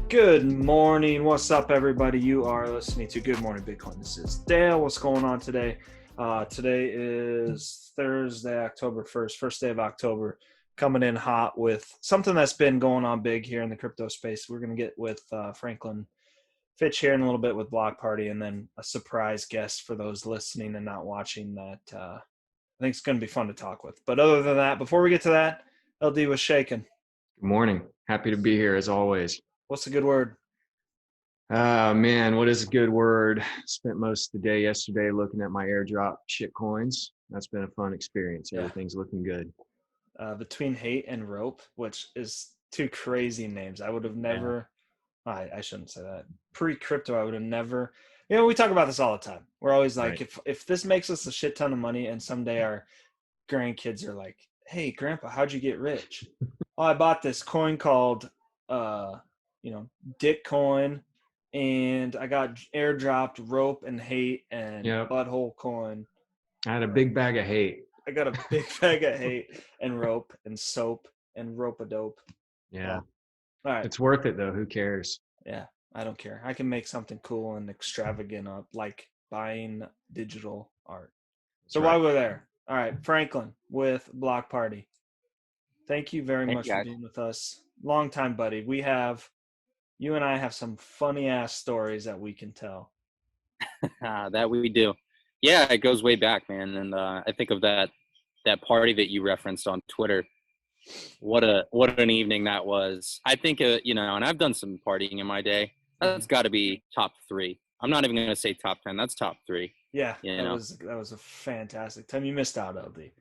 Good morning. What's up, everybody? You are listening to Good Morning Bitcoin. This is Dale. What's going on today? Today is Thursday, October 1st, first day of October, coming in hot with something that's been going on big here in the crypto space. We're going to get with Franklin Fitch here in a little bit with Blockparty, and then a surprise guest for those listening and not watching that I think it's going to be fun to talk with. But other than that, before we get to that, LD was shaking. Good morning. Happy to be here as always. What's a good word? Man, what is a good word? Spent most of the day yesterday looking at my airdrop shit coins. That's been a fun experience. Yeah. Everything's looking good. Between Hate and Rope, which is two crazy names. I would have never, I shouldn't say that. Pre-crypto, I would have never, we talk about this all the time. We're always like, Right. if this makes us a shit ton of money and someday our grandkids are like, hey, Grandpa, how'd you get rich? Oh, I bought this coin called, Dick Coin, and I got airdropped Rope and Hate and Yep. Butthole Coin. I had a big bag of hate. I got a big bag of Hate and Rope and Soap and Rope-a-dope. Yeah. All right. It's worth it though. Who cares? Yeah, I don't care. I can make something cool and extravagant up, like buying digital art. So That's right. while we're there, all right, Franklin with Blockparty. Thank you very much for being with us. Long time, buddy. You and I have some funny ass stories that we can tell. That we do. Yeah, it goes way back, man. And I think of that party that you referenced on Twitter. What an evening that was. I think, and I've done some partying in my day. That's got to be top 3. I'm not even going to say top 10. That's top 3. Yeah, that was a fantastic time. You missed out, LD.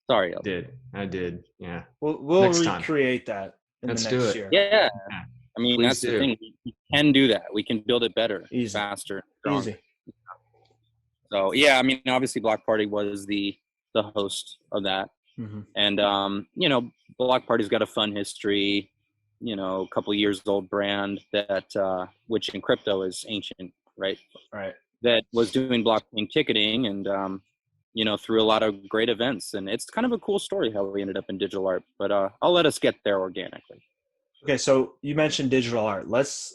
Sorry, LD. I did. Yeah. We'll recreate that in Let's the next do year. Yeah. I mean, that's the thing. We can do that. We can build it better, faster, stronger. Easy. So yeah, I mean, obviously, Blockparty was the host of that, and Blockparty's got a fun history. A couple of years old brand that which in crypto is ancient, right? Right. That was doing blockchain ticketing and through a lot of great events, and it's kind of a cool story how we ended up in digital art. But I'll let us get there organically. Okay, so you mentioned digital art.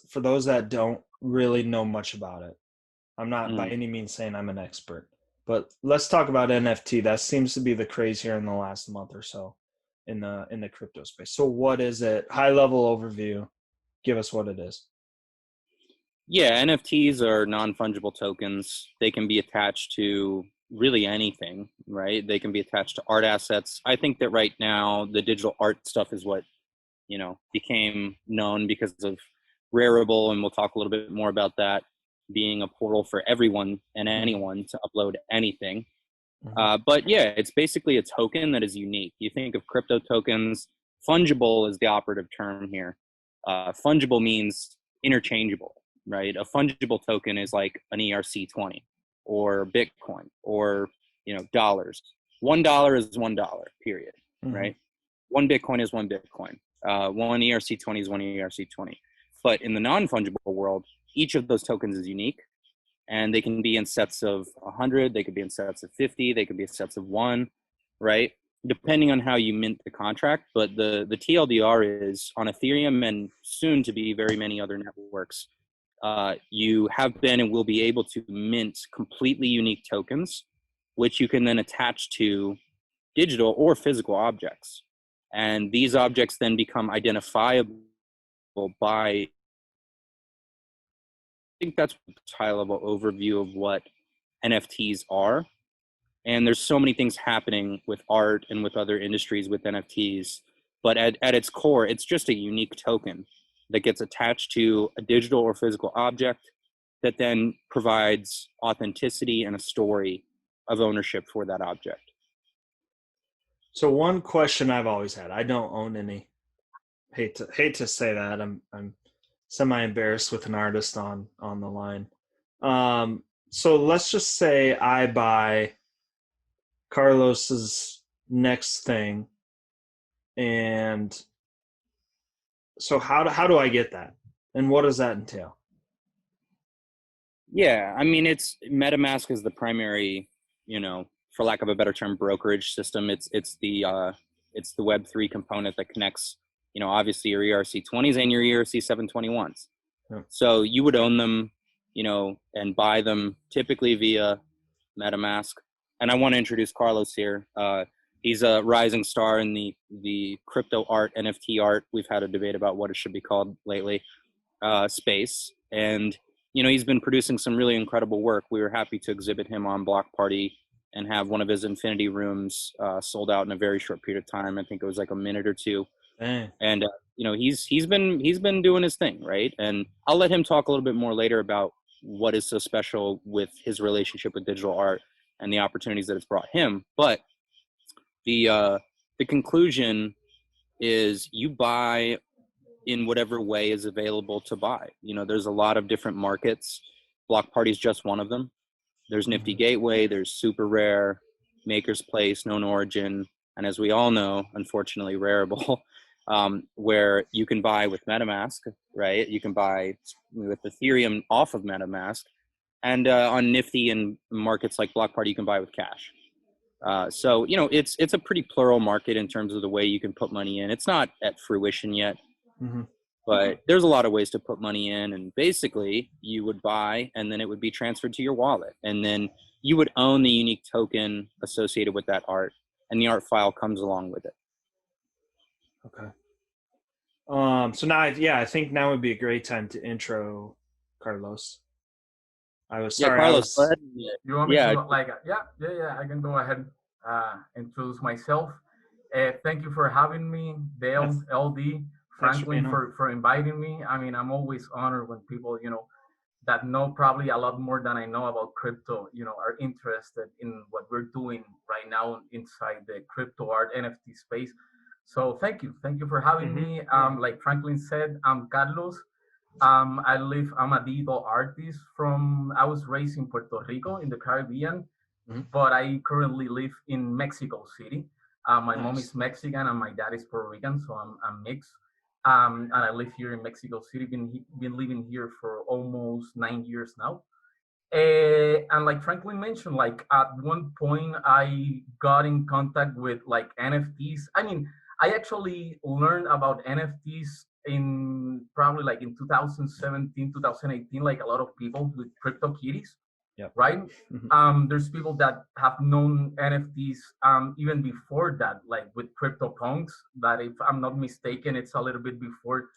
For those that don't really know much about it, I'm not by any means saying I'm an expert, but let's talk about NFT. That seems to be the craze here in the last month or so in the crypto space. So what is it? High level overview. Give us what it is. Yeah, NFTs are non-fungible tokens. They can be attached to really anything, right? They can be attached to art assets. I think that right now the digital art stuff is what became known because of Rarible, and we'll talk a little bit more about that being a portal for everyone and anyone to upload anything. But yeah, it's basically a token that is unique. You think of crypto tokens, fungible is the operative term here. Fungible means interchangeable, right? A fungible token is like an ERC20 or Bitcoin or, dollars. $1 is $1, period, right? One Bitcoin is one Bitcoin. One ERC20 is one ERC20. But in the non-fungible world, each of those tokens is unique, and they can be in sets of 100, they could be in sets of 50, they could be in sets of 1, right? Depending on how you mint the contract. But the TLDR is on Ethereum and soon to be very many other networks. You have been and will be able to mint completely unique tokens, which you can then attach to digital or physical objects. And these objects then become identifiable by, I think that's a high-level overview of what NFTs are. And there's so many things happening with art and with other industries with NFTs. But at its core, it's just a unique token that gets attached to a digital or physical object that then provides authenticity and a story of ownership for that object. So one question I've always had, I don't own any. Hate to say that. I'm semi-embarrassed with an artist on the line. So let's just say I buy Carlos's next thing, and so how do I get that, and what does that entail? Yeah, I mean, it's MetaMask is the primary, for lack of a better term, brokerage system. It's the Web3 component that connects obviously your ERC20s and your ERC721s. Yeah. So you would own them, and buy them typically via MetaMask. And I want to introduce Carlos here. He's a rising star in the crypto art, NFT art. We've had a debate about what it should be called lately, space. And, he's been producing some really incredible work. We were happy to exhibit him on Blockparty and have one of his infinity rooms sold out in a very short period of time. I think it was like a minute or two. Dang. And he's been doing his thing, right? And I'll let him talk a little bit more later about what is so special with his relationship with digital art and the opportunities that it's brought him. But the conclusion is you buy in whatever way is available to buy. There's a lot of different markets. Blockparty is just one of them. There's Nifty Gateway, there's Super Rare, Maker's Place, Known Origin, and as we all know, unfortunately, Rareable, where you can buy with MetaMask, right? You can buy with Ethereum off of MetaMask, and on Nifty and markets like Blockparty, you can buy with cash. So it's a pretty plural market in terms of the way you can put money in. It's not at fruition yet, but there's a lot of ways to put money in, and basically you would buy and then it would be transferred to your wallet, and then you would own the unique token associated with that art, and the art file comes along with it. Okay. So now, I think now would be a great time to intro Carlos. I was sorry. Carlos, go ahead. You want me to I can go ahead introduce myself. Thank you for having me, Dale, LD, Franklin, for inviting me. I mean, I'm always honored when people, that know probably a lot more than I know about crypto, are interested in what we're doing right now inside the crypto art NFT space. So thank you for having me. Like Franklin said, I'm Carlos. I'm a digital artist I was raised in Puerto Rico in the Caribbean, but I currently live in Mexico City. My mom is Mexican and my dad is Puerto Rican, so I'm mixed. And I live here in Mexico City, been living here for almost 9 years now. And like Franklin mentioned, like at one point I got in contact with like NFTs. I mean, I actually learned about NFTs in probably like in 2017, 2018, like a lot of people with CryptoKitties. Yep. Right? There's people that have known NFTs even before that, like with CryptoPunks, that if I'm not mistaken, it's a little bit before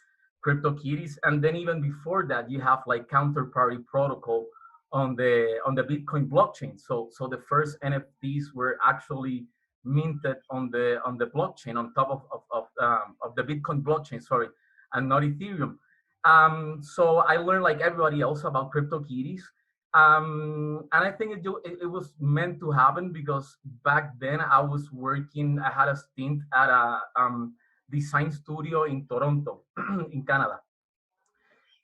CryptoKitties. And then even before that, you have like counterparty protocol on the Bitcoin blockchain. So the first NFTs were actually minted on the blockchain on top of the Bitcoin blockchain, sorry, and not Ethereum. So I learned like everybody else about CryptoKitties. And I think it was meant to happen because back then I had a stint at a design studio in Toronto, in Canada.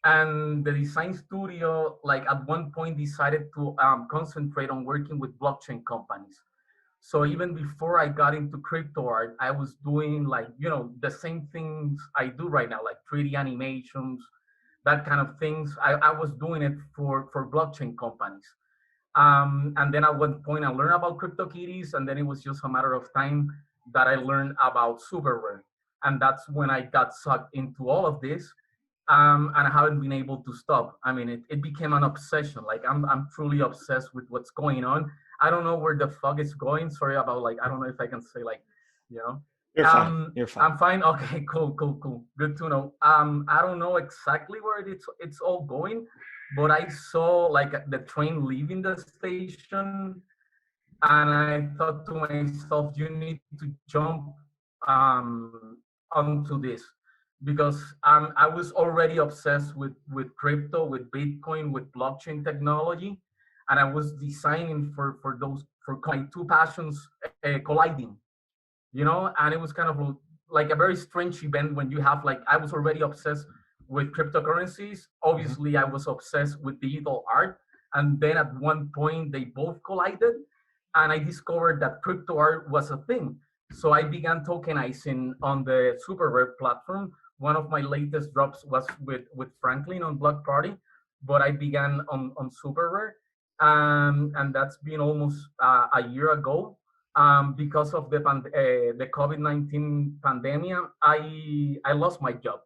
And the design studio, like at one point decided to concentrate on working with blockchain companies. So even before I got into crypto art, I was doing like, the same things I do right now, like 3D animations, that kind of things. I was doing it for blockchain companies. And then at one point I learned about CryptoKitties, and then it was just a matter of time that I learned about Super Rare. And that's when I got sucked into all of this. And I haven't been able to stop. I mean, it became an obsession. Like I'm truly obsessed with what's going on. I don't know where the fuck it's going. Sorry about like, I don't know if I can say like, You're fine. You're fine. I'm fine. Okay, cool. Good to know. I don't know exactly where it's all going, but I saw like the train leaving the station, and I thought to myself, you need to jump onto this, because I was already obsessed with crypto, with Bitcoin, with blockchain technology, and I was designing for my two passions colliding. And it was kind of like a very strange event when you have like, I was already obsessed with cryptocurrencies. Obviously, I was obsessed with digital art. And then at one point, they both collided. And I discovered that crypto art was a thing. So I began tokenizing on the Super Rare platform. One of my latest drops was with Franklin on Blockparty, but I began on Super Rare. And that's been almost a year ago. because of the COVID-19 pandemic, I lost my job.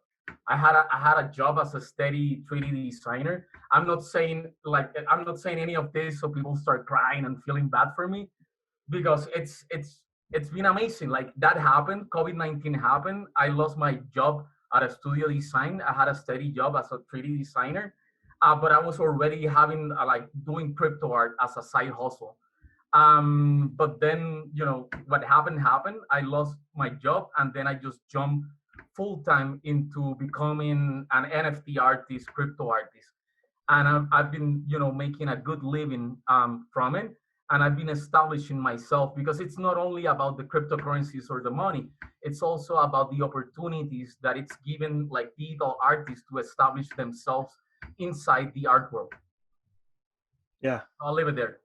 I had a job as a steady 3D designer. I'm not saying any of this so people start crying and feeling bad for me, because it's been amazing. Like, that happened, COVID-19 happened. I lost my job at a studio design. I had a steady job as a 3D designer, but I was already having like doing crypto art as a side hustle. But then, what happened. I lost my job, and then I just jumped full time into becoming an NFT artist, crypto artist, and I've been, making a good living from it, and I've been establishing myself, because it's not only about the cryptocurrencies or the money; it's also about the opportunities that it's given like digital artists to establish themselves inside the art world. Yeah, I'll leave it there.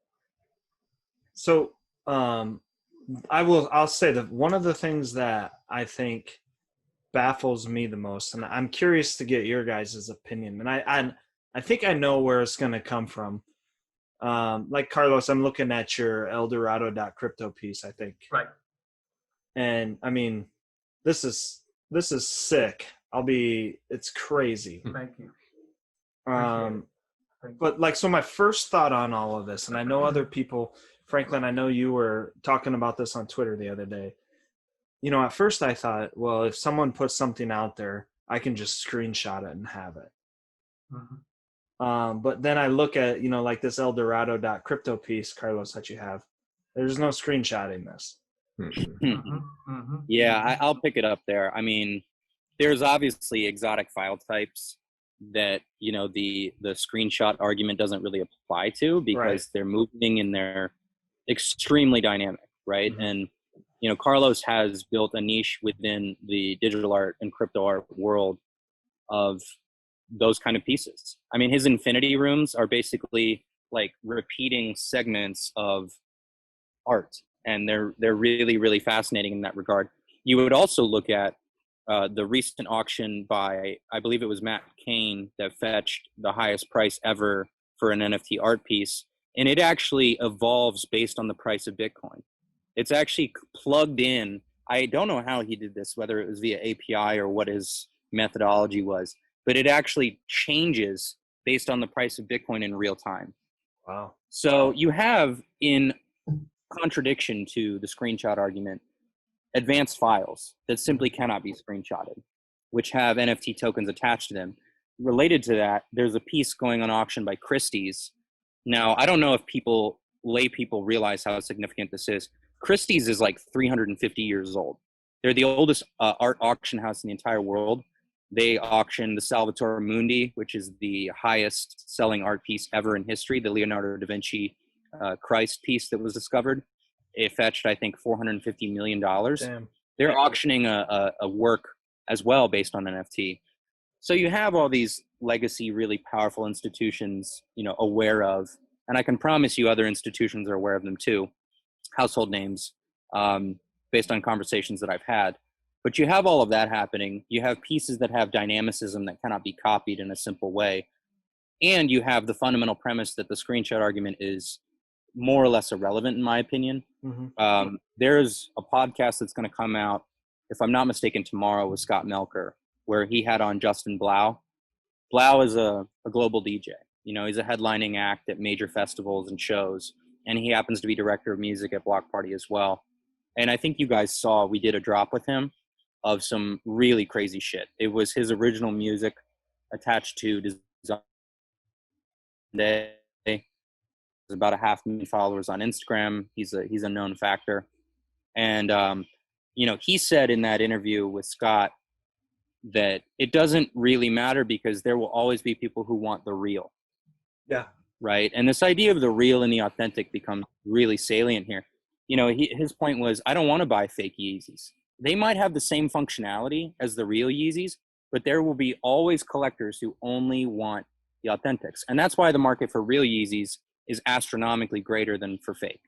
So I'll say that one of the things that I think baffles me the most, and I'm curious to get your guys' opinion, and I think I know where it's going to come from. Like, Carlos, I'm looking at your Eldorado.crypto piece, I think. Right. And I mean, this is sick. It's crazy. Thank you. But like, so my first thought on all of this, and I know other people, Franklin, I know you were talking about this on Twitter the other day. At first I thought, well, if someone puts something out there, I can just screenshot it and have it. But then I look at, like this Eldorado.crypto piece, Carlos, that you have. There's no screenshotting this. Yeah, I'll pick it up there. I mean, there's obviously exotic file types that, the screenshot argument doesn't really apply to, because they're moving and they're extremely dynamic, right? And Carlos has built a niche within the digital art and crypto art world of those kind of pieces. I mean, his infinity rooms are basically like repeating segments of art, and they're really, really fascinating in that regard. You would also look at the recent auction by, I believe it was Matt Kane, that fetched the highest price ever for an NFT art piece. And it actually evolves based on the price of Bitcoin. It's actually plugged in. I don't know how he did this, whether it was via API or what his methodology was, but it actually changes based on the price of Bitcoin in real time. Wow. So you have, in contradiction to the screenshot argument, advanced files that simply cannot be screenshotted, which have NFT tokens attached to them. Related to that, there's a piece going on auction by Christie's. Now, I don't know if lay people realize how significant this is. Christie's is like 350 years old. They're the oldest art auction house in the entire world. They auctioned the Salvator Mundi, which is the highest selling art piece ever in history, the Leonardo da Vinci Christ piece that was discovered. It fetched, I think, $450 million. Damn. They're auctioning a work as well based on NFT. So you have all these legacy, really powerful institutions, aware of, and I can promise you other institutions are aware of them too, household names, based on conversations that I've had. But you have all of that happening. You have pieces that have dynamicism that cannot be copied in a simple way. And you have the fundamental premise that the screenshot argument is more or less irrelevant, in my opinion. There's a podcast that's going to come out, if I'm not mistaken, tomorrow with Scott Melker, where he had on Justin Blau. Blau is a global DJ. He's a headlining act at major festivals and shows, and he happens to be director of music at Blockparty as well. And I think you guys saw, we did a drop with him of some really crazy shit. It was his original music attached to Design Day. There's about 500,000 followers on Instagram. He's a known factor. And, he said in that interview with Scott that it doesn't really matter because there will always be people who want the real. Yeah. Right. And this idea of the real and the authentic becomes really salient here. His point was, I don't want to buy fake Yeezys. They might have the same functionality as the real Yeezys, but there will be always collectors who only want the authentics. And that's why the market for real Yeezys is astronomically greater than for fake.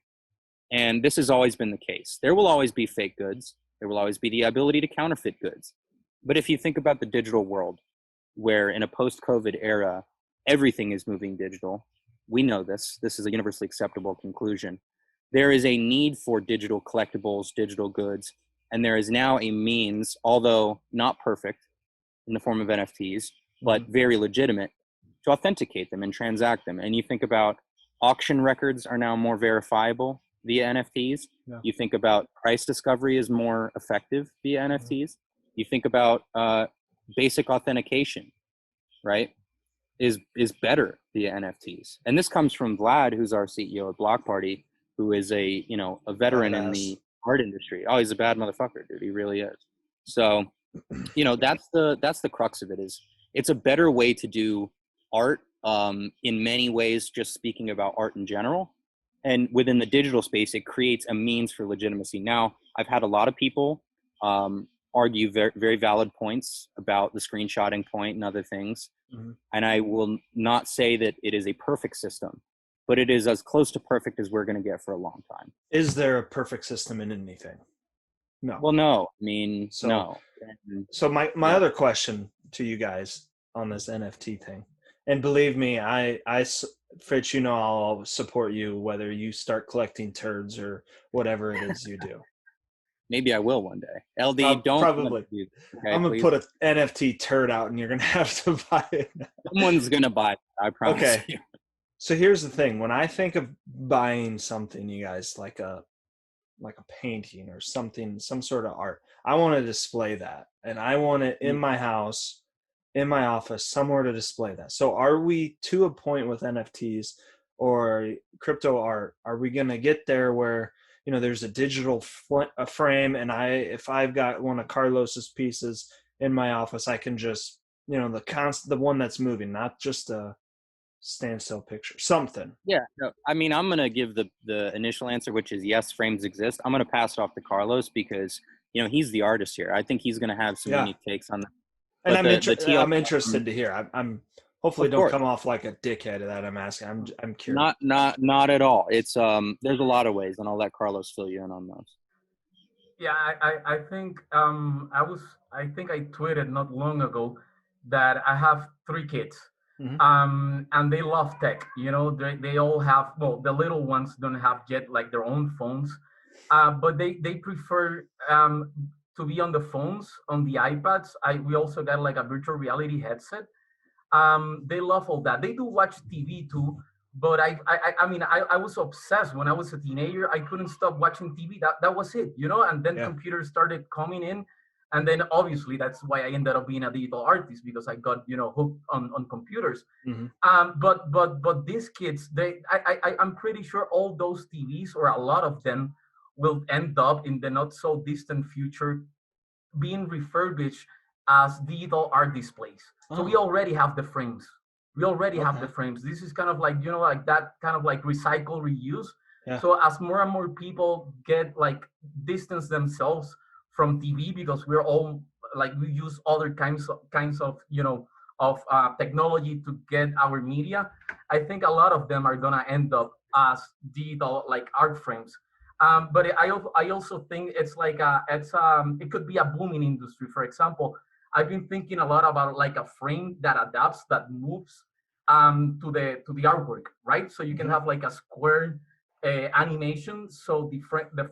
And this has always been the case. There will always be fake goods. There will always be the ability to counterfeit goods. But if you think about the digital world, where in a post-COVID era, everything is moving digital, we know this. This is a universally acceptable conclusion. there is a need for digital collectibles, digital goods, and there is now a means, although not perfect in the form of NFTs, but very legitimate, to authenticate them and transact them. And you think about auction records are now more verifiable via NFTs. Yeah. You think about price discovery is more effective via NFTs. You think about basic authentication, right, is better via NFTs. And this comes from Vlad, who's our CEO at Blockparty, who is a veteran in the art industry. Oh, he's a bad motherfucker, dude. He really is. So, that's the crux of it. Is it's a better way to do art in many ways, just speaking about art in general. And within the digital space, it creates a means for legitimacy. Now, I've had a lot of people argue very, very valid points about the screenshotting point and other things. And I will not say that it is a perfect system, but it is as close to perfect as we're going to get for a long time. Is there a perfect system in anything? No. Well, no. I mean, no. So my other question to you guys on this NFT thing, and believe me, Fitch, I'll support you whether you start collecting turds or whatever it is you do. Maybe I will one day. LD, don't probably. Okay, I'm gonna put an NFT turd out, and you're gonna have to buy it. Someone's gonna buy it. I promise you. So here's the thing: when I think of buying something, you guys, like a painting or something, some sort of art, I want to display that, and I want it in my house, in my office, somewhere to display that. So are we to a point with NFTs or crypto art? Are we gonna get there where there's a digital frame, and if I've got one of Carlos's pieces in my office, I can just, the one that's moving, not just a standstill picture, something. Yeah. No, I mean, I'm going to give the initial answer, which is yes, frames exist. I'm going to pass it off to Carlos because, he's the artist here. I think he's going to have some unique takes on that. And I'm interested to hear. I'm hopefully don't come off like a dickhead of that. I'm asking. I'm curious. Not at all. It's there's a lot of ways, and I'll let Carlos fill you in on those. Yeah, I think I think I tweeted not long ago that I have 3 kids, and they love tech. They all have, well, the little ones don't have yet like their own phones, but they prefer to be on the phones, on the iPads. We also got like a virtual reality headset. They love all that. They do watch TV too, but I mean, I was obsessed when I was a teenager. I couldn't stop watching TV. That was it, and then computers started coming in, and then obviously that's why I ended up being a digital artist, because I got hooked on computers. But these kids, I'm pretty sure all those TVs, or a lot of them, will end up in the not so distant future being refurbished as digital art displays. So we already have the frames. This is kind of like, like that kind of like recycle, reuse. Yeah. So as more and more people get like distance themselves from TV, because we're all like, we use other kinds of technology to get our media, I think a lot of them are gonna end up as digital like art frames. But I also think it's like it could be a booming industry. For example, I've been thinking a lot about like a frame that adapts, that moves to the artwork, right? So you can have like a square animation, so the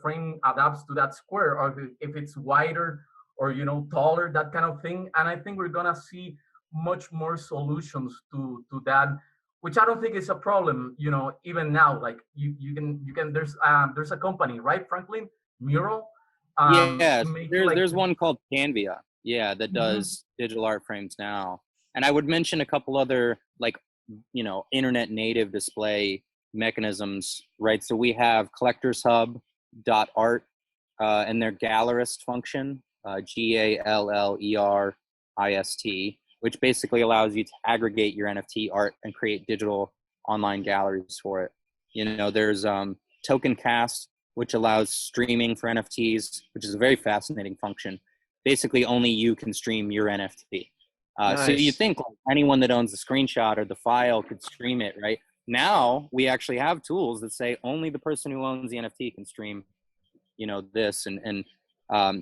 frame adapts to that square, or if it's wider or taller, that kind of thing. And I think we're gonna see much more solutions to that, which I don't think is a problem, even now. Like you can there's a company, right, Franklin? Mural. There's one called Canvia, that does digital art frames now. And I would mention a couple other like internet native display mechanisms, right? So we have collectorshub.art and their gallerist function, GALLERIST, which basically allows you to aggregate your NFT art and create digital online galleries for it. There's TokenCast, which allows streaming for NFTs, which is a very fascinating function. Basically, only you can stream your NFT. Nice. So you think like anyone that owns the screenshot or the file could stream it, right? Now we actually have tools that say only the person who owns the NFT can stream, this, and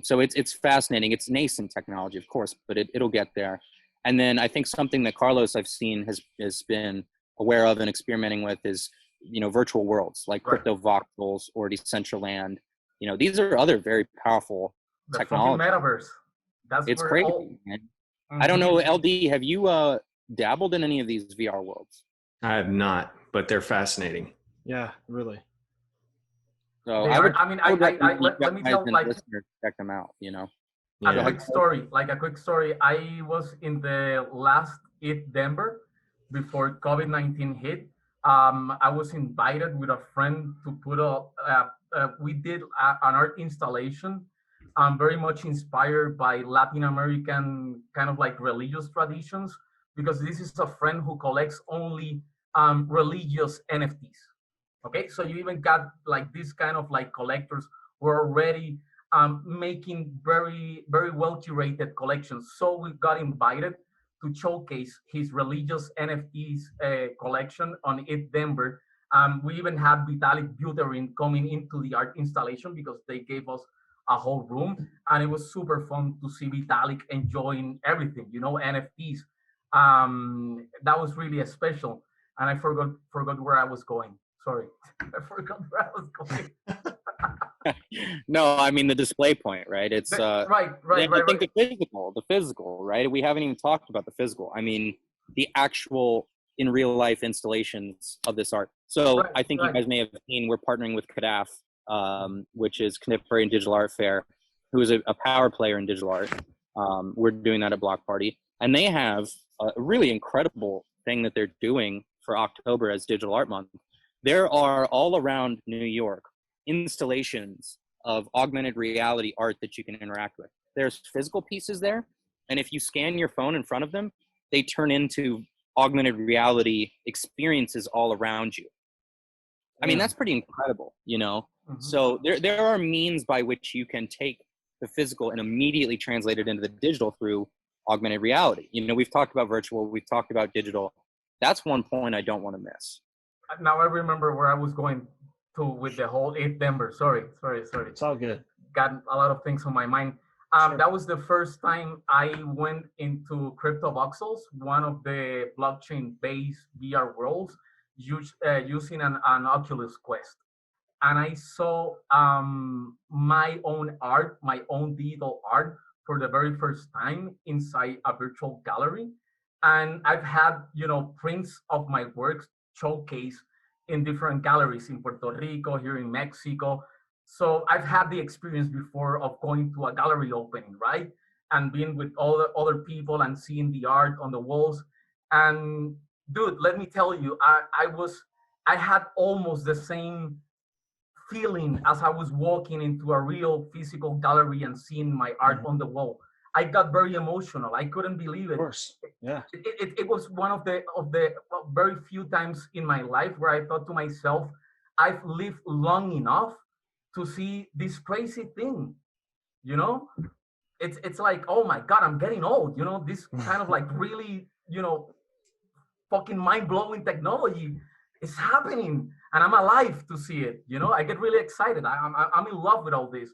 so it's fascinating. It's nascent technology, of course, but it'll get there. And then I think something that Carlos I've seen has been aware of and experimenting with is virtual worlds like crypto voxels or Decentraland. These are other very powerful The technology. fucking metaverse. It's crazy, man. I don't know, LD, have you dabbled in any of these VR worlds? I have not, but they're fascinating. Yeah, really. So let me tell, like, listeners, check them out. A quick story. I was in the last ETH Denver before COVID-19 hit. I was invited with a friend to put we did an art installation, very much inspired by Latin American kind of like religious traditions, because this is a friend who collects only religious NFTs. Okay, so you even got like this kind of like collectors who are already making very, very well curated collections. So we got invited to showcase his religious NFTs collection on ETH Denver. We even had Vitalik Buterin coming into the art installation because they gave us a whole room, and it was super fun to see Vitalik enjoying everything, NFTs. That was really special, and I forgot where I was going. Sorry, I forgot where I was going. No, I mean the display point, right? It's right. I think the physical, right? We haven't even talked about the physical. I mean, the actual in real life installations of this art. So I think you guys may have seen we're partnering with Kadaf, which is Contemporary and Digital Art Fair, who is a power player in digital art. We're doing that at Blockparty, and they have a really incredible thing that they're doing for October as Digital Art Month. There are all around New York installations of augmented reality art that you can interact with. There's physical pieces there, and if you scan your phone in front of them, they turn into augmented reality experiences all around you. I mean, that's pretty incredible, Mm-hmm. So there are means by which you can take the physical and immediately translate it into the digital through augmented reality. We've talked about virtual, we've talked about digital. That's one point I don't want to miss. Now I remember where I was going to with the whole ETH Denver. Sorry. It's all good. Got a lot of things on my mind. Sure. That was the first time I went into crypto voxels, one of the blockchain-based VR worlds, using an Oculus Quest. And I saw my own art, my own digital art for the very first time inside a virtual gallery. And I've had, prints of my works showcased in different galleries in Puerto Rico, here in Mexico. So I've had the experience before of going to a gallery opening, right? And being with all the other people and seeing the art on the walls. And dude, let me tell you, I had almost the same feeling as I was walking into a real physical gallery and seeing my art on the wall. I got very emotional. I couldn't believe it. Of course, yeah. It was one of the very few times in my life where I thought to myself, I've lived long enough to see this crazy thing. It's like, oh my God, I'm getting old. This kind of like really, fucking mind-blowing technology is happening, and I'm alive to see it. I get really excited. I'm in love with all this.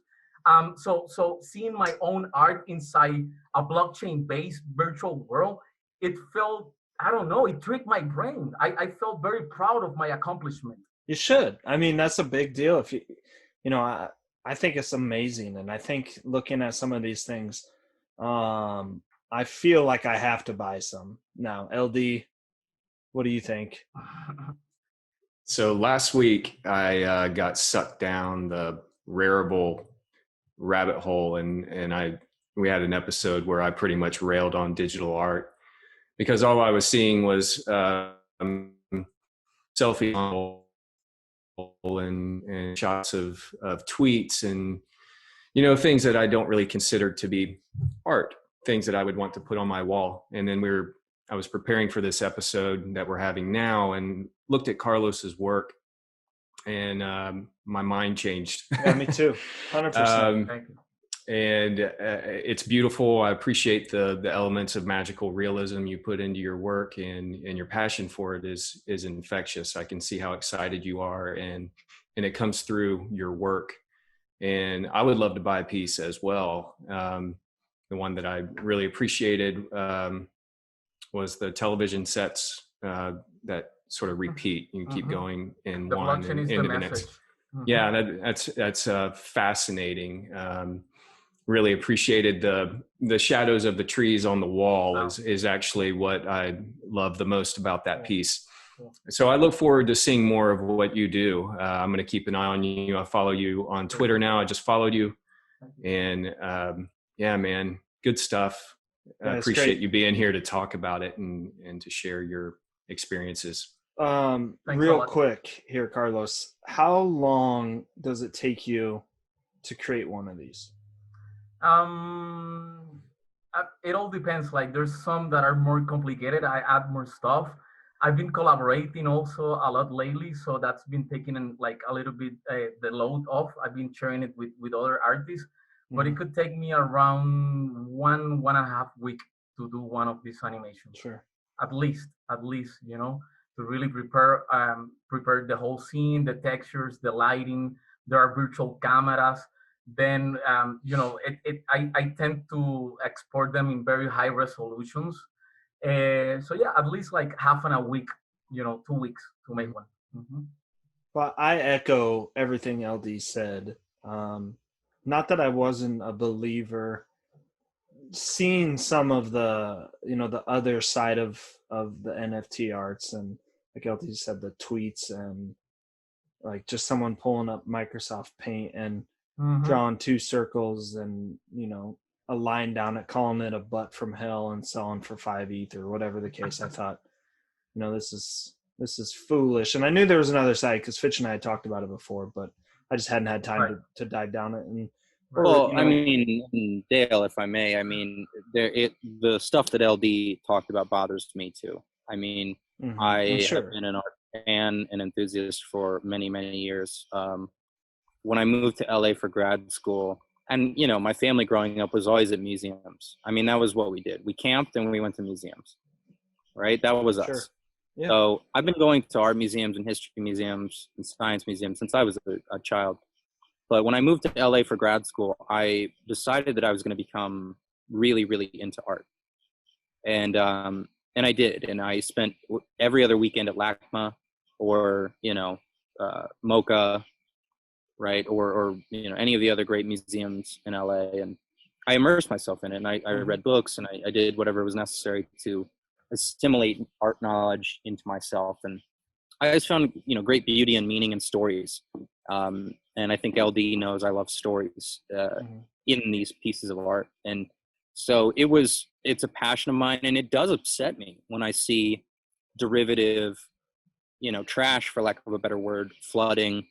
So seeing my own art inside a blockchain-based virtual world, it felt, I don't know, it tricked my brain. I felt very proud of my accomplishment. You should. I mean, that's a big deal. If I think it's amazing. And I think looking at some of these things, I feel like I have to buy some now. LD, what do you think? So last week I got sucked down the Rarible rabbit hole, and we had an episode where I pretty much railed on digital art because all I was seeing was selfie and shots of tweets and things that I don't really consider to be art, things that I would want to put on my wall. And then I was preparing for this episode that we're having now and looked at Carlos's work, and my mind changed. Yeah, me too. 100%. Thank you. And it's beautiful. I appreciate the elements of magical realism you put into your work, and your passion for it is infectious. I can see how excited you are, and it comes through your work. And I would love to buy a piece as well. The one that I really appreciated was the television sets that sort of repeat. You keep going in The one blockchain and is the into the message. next. Yeah, that's fascinating. Really appreciated the shadows of the trees on the wall is actually what I love the most about that piece. So I look forward to seeing more of what you do. I'm going to keep an eye on you. I follow you on Twitter now. I just followed you. And yeah, man, good stuff. I appreciate you being here to talk about it and to share your experiences. Real quick here, Carlos, how long does it take you to create one of these? It all depends. Like there's some that are more complicated. I add more stuff. I've been collaborating also a lot lately, so that's been taking like a little bit the load off. I've been sharing it with other artists, but it could take me around one and a half week to do one of these animations. Sure. At least, you know, to really prepare the whole scene, the textures, the lighting. There are virtual cameras. Then you know, I tend to export them in very high resolutions. So yeah, at least like half an a week, you know, 2 weeks to make one. Well, I echo everything LD said. Not that I wasn't a believer. Seeing some of the, you know, the other side of the NFT arts, and like LD said, the tweets, and like just someone pulling up Microsoft Paint and drawing 2 circles and, you know, a line down it, calling it a butt from hell and selling for 5 ETH or whatever the case. I thought, you know, this is foolish. And I knew there was another side because Fitch and I had talked about it before, but I just hadn't had time to dive down it. And well, you know, I mean, Dale, if I may, I mean, the stuff that LD talked about bothers me too. I mean, I have been an art fan and enthusiast for many, many years. When I moved to LA for grad school, and, you know, my family growing up was always at museums. I mean, that was what we did. We camped and we went to museums, right? That was us. Yeah. So I've been going to art museums and history museums and science museums since I was a child. But when I moved to LA for grad school, I decided that I was going to become really, really into art. And I did. And I spent every other weekend at LACMA or, you know, MoCA, right, or you know, any of the other great museums in LA, and I immersed myself in it, and I read books, and I did whatever was necessary to assimilate art knowledge into myself, and I just found, you know, great beauty and meaning in stories, and I think LD knows I love stories in these pieces of art, and so it's a passion of mine, and it does upset me when I see derivative, you know, trash, for lack of a better word, flooding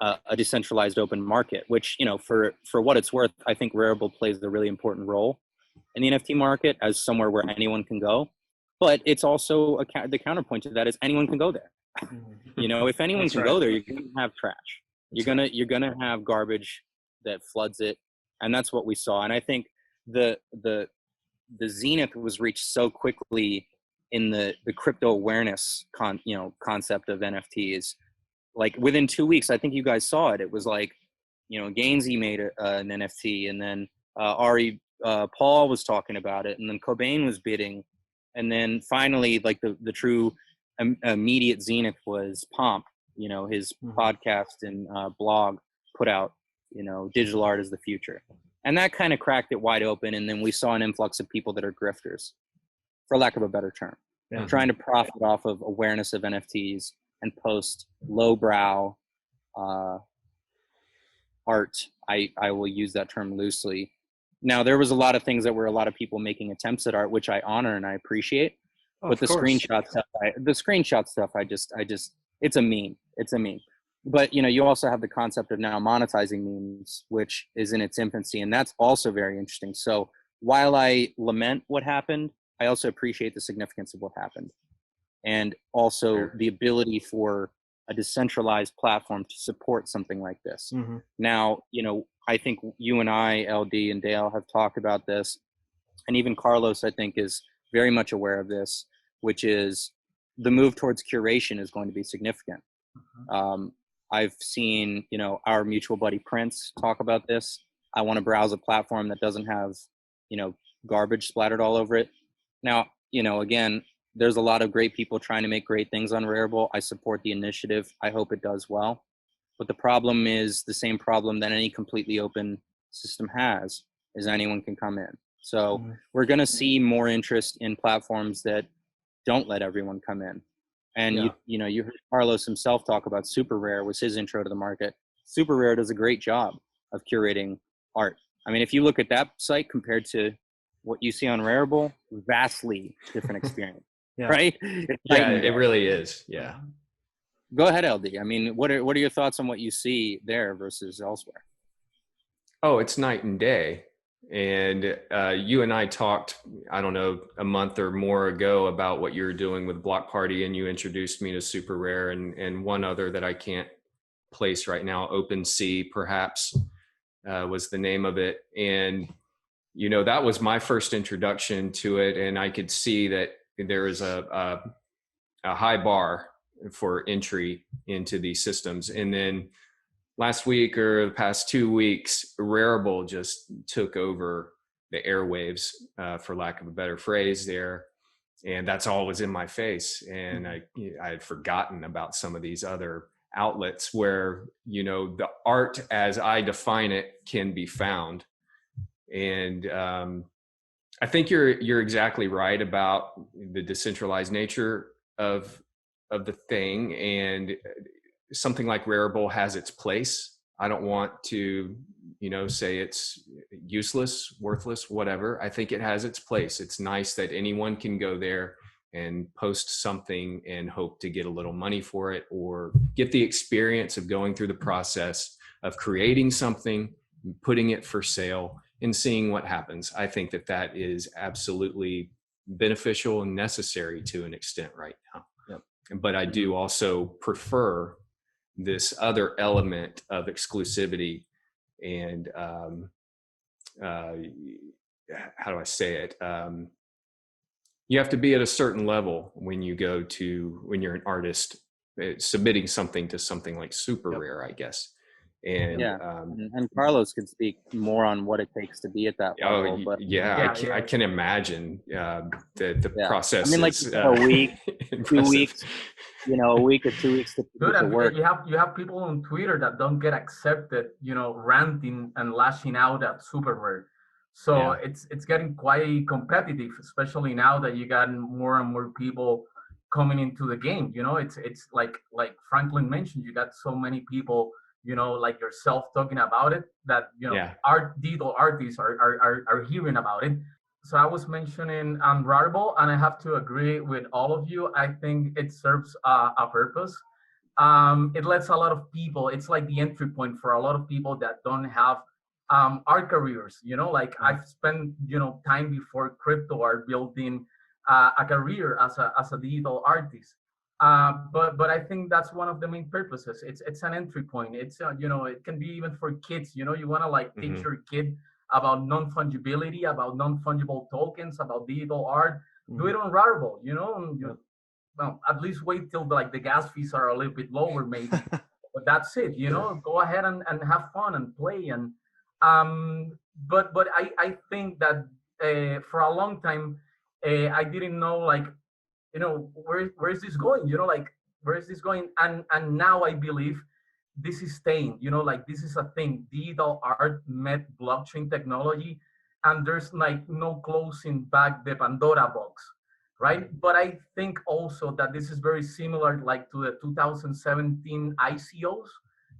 a decentralized open market, which, you know, for what it's worth, I think Rarible plays a really important role in the NFT market as somewhere where anyone can go. But it's also the counterpoint to that is anyone can go there. You know, if anyone can go there, you're going to have trash. You're gonna have garbage that floods it, and that's what we saw. And I think the zenith was reached so quickly in the crypto awareness concept of NFTs. Like within 2 weeks, I think you guys saw it. It was like, you know, Gainsey made an NFT, and then Ari Paul was talking about it, and then Cobain was bidding, and then finally, like the true immediate zenith was Pomp. You know, his podcast and blog put out, you know, digital art is the future, and that kind of cracked it wide open. And then we saw an influx of people that are grifters, for lack of a better term, trying to profit off of awareness of NFTs and post lowbrow art. I will use that term loosely. Now, there was a lot of things that were a lot of people making attempts at art, which I honor and I appreciate. But the screenshot stuff, I just, it's a meme. It's a meme. But, you know, you also have the concept of now monetizing memes, which is in its infancy, and that's also very interesting. So while I lament what happened, I also appreciate the significance of what happened. And also the ability for a decentralized platform to support something like this. Now, you know, I think you and I, LD and Dale, have talked about this, and even Carlos, I think, is very much aware of this, which is the move towards curation is going to be significant. I've seen, you know, our mutual buddy Prince talk about this. I want to browse a platform that doesn't have, you know, garbage splattered all over it. Now, you know, again, There's a lot of great people trying to make great things on Rarible. I support the initiative. I hope it does well. But the problem is the same problem that any completely open system has, is anyone can come in. So we're going to see more interest in platforms that don't let everyone come in. And you heard Carlos himself talk about Super Rare was his intro to the market. Super Rare does a great job of curating art. I mean, if you look at that site compared to what you see on Rarible, vastly different experience. Right? It really is. Yeah. Go ahead, LD. I mean, what are your thoughts on what you see there versus elsewhere? Oh, it's night and day. And you and I talked, I don't know, a month or more ago about what you were doing with Blockparty, and you introduced me to Super Rare and one other that I can't place right now, OpenSea perhaps was the name of it. And, you know, that was my first introduction to it. And I could see that there is a high bar for entry into these systems. And then last week or the past 2 weeks, Rarible just took over the airwaves, for lack of a better phrase there. And that's all was in my face. And I had forgotten about some of these other outlets where, you know, the art as I define it can be found. And I think you're exactly right about the decentralized nature of the thing, and something like Rarible has its place. I don't want to, you know, say it's useless, worthless, whatever. I think it has its place. It's nice that anyone can go there and post something and hope to get a little money for it, or get the experience of going through the process of creating something, putting it for sale, and seeing what happens. I think that is absolutely beneficial and necessary to an extent right now. But I do also prefer this other element of exclusivity and how do I say it? You have to be at a certain level when you're an artist submitting something to something like Super Rare, I guess. And and Carlos could speak more on what it takes to be at that level. But I can imagine the process. I mean, like a week, 2 weeks, you know, a week or 2 weeks to work. You have people on Twitter that don't get accepted, you know, ranting and lashing out at Super Rare. So it's getting quite competitive, especially now that you got more and more people coming into the game. You know, it's like Franklin mentioned, you got so many people, you know, like yourself talking about it, that, you know, digital artists are hearing about it. So I was mentioning Rarible, and I have to agree with all of you. I think it serves a purpose. It lets a lot of people, it's like the entry point for a lot of people that don't have art careers, you know, like I've spent, you know, time before crypto art building a career as a digital artist. But I think that's one of the main purposes. It's an entry point. It's you know, it can be even for kids. You know, you want to like teach your kid about non-fungibility, about non-fungible tokens, about digital art. Do it on Rarible. You know, well, at least wait till the gas fees are a little bit lower, maybe. But that's it. You know, go ahead and have fun and play. And but I think that for a long time I didn't know, like, you know, where is this going? You know, like, where is this going? And now I believe this is staying. You know, like, this is a thing. Digital art met blockchain technology, and there's like no closing back the Pandora box, right? But I think also that this is very similar, like, to the 2017 ICOs.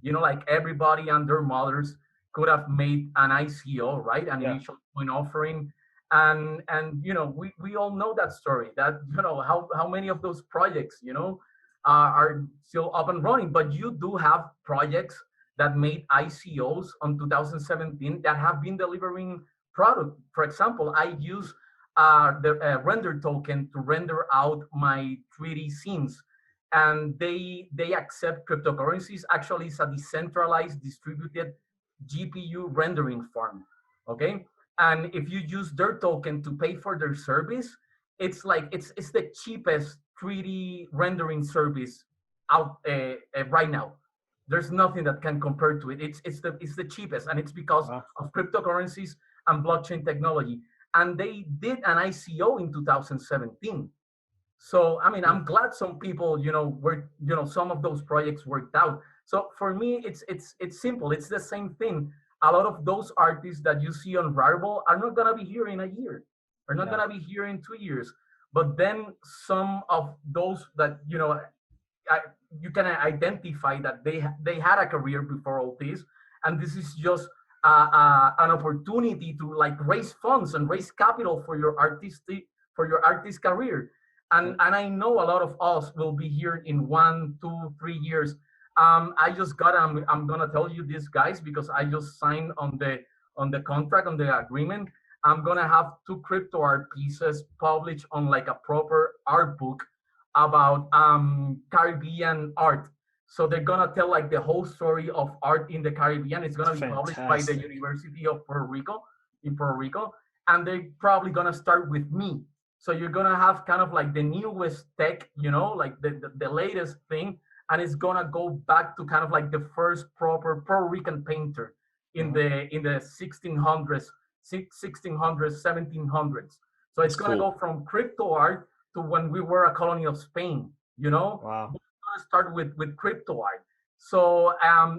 You know, like, everybody and their mothers could have made an ICO, right? An initial coin offering. And you know, we all know that story, that, you know, how many of those projects, you know, are still up and running. But you do have projects that made ICOs on 2017 that have been delivering product. For example, I use the render token to render out my 3D scenes, and they accept cryptocurrencies. Actually, it's a decentralized distributed GPU rendering farm. Okay. And if you use their token to pay for their service, it's like it's the cheapest 3D rendering service out right now. There's nothing that can compare to it. It's the cheapest, and it's because of cryptocurrencies and blockchain technology. And they did an ICO in 2017. So, I mean, I'm glad some people, some of those projects worked out. So for me, it's simple. It's the same thing. A lot of those artists that you see on Rarible are not gonna be here in a year. Are not gonna be here in 2 years. But then some of those that you can identify that they had a career before all this, and this is just an opportunity to like raise funds and raise capital for your artist career. And I know a lot of us will be here in 1, 2, 3 years. I'm gonna tell you this, guys, because I just signed on the contract, on the agreement. I'm gonna have 2 crypto art pieces published on like a proper art book about Caribbean art. So they're gonna tell like the whole story of art in the Caribbean. It's gonna be published by the University of Puerto Rico, in Puerto Rico, and they're probably gonna start with me. So you're gonna have kind of like the newest tech, like the latest thing, and it's gonna go back to kind of like the first proper Puerto Rican painter in the 1600s, 1700s. So it's gonna go from crypto art to when we were a colony of Spain. Wow. We're gonna start with crypto art. So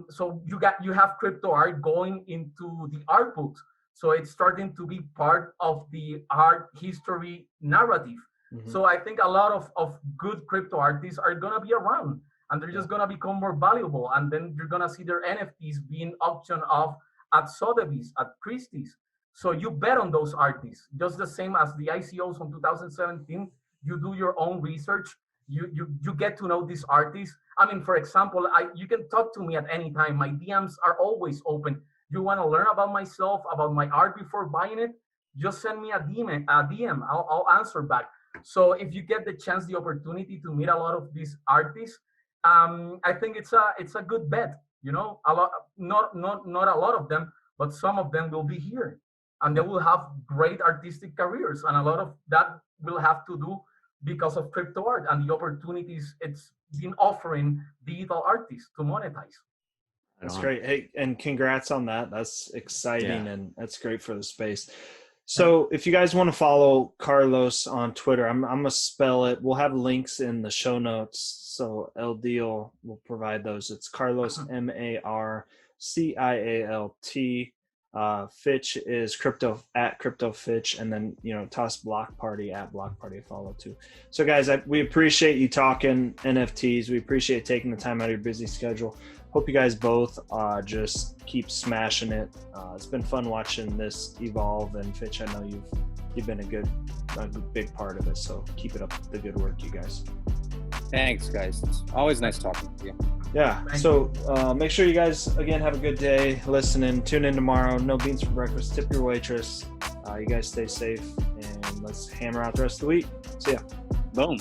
so you have crypto art going into the art books. So it's starting to be part of the art history narrative. So I think a lot of good crypto artists are gonna be around, and they're just gonna become more valuable. And then you're gonna see their NFTs being auctioned off at Sotheby's, at Christie's. So you bet on those artists, just the same as the ICOs from 2017. You do your own research. You get to know these artists. I mean, for example, you can talk to me at any time. My DMs are always open. You want to learn about myself, about my art before buying it? Just send me a DM. I'll answer back. So if you get the chance, the opportunity to meet a lot of these artists, I think it's a good bet. A lot, not a lot of them, but some of them will be here, and they will have great artistic careers, and a lot of that will have to do because of crypto art and the opportunities it's been offering digital artists to monetize. That's great. Hey, and congrats on that. That's exciting, and that's great for the space. So if you guys want to follow Carlos on Twitter, I'm going to spell it. We'll have links in the show notes. So LD will provide those. It's Carlos, Marcialt. Fitch is crypto Fitch, and then toss Blockparty at Blockparty follow too. So guys, we appreciate you talking NFTs. We appreciate taking the time out of your busy schedule. Hope you guys both just keep smashing it. It's been fun watching this evolve, and Fitch, I know you've been a big part of it. So keep it up, the good work, you guys. Thanks, guys. It's always nice talking to you. Yeah. So make sure you guys, again, have a good day listening. Tune in tomorrow. No beans for breakfast. Tip your waitress. You guys stay safe, and let's hammer out the rest of the week. See ya. Boom.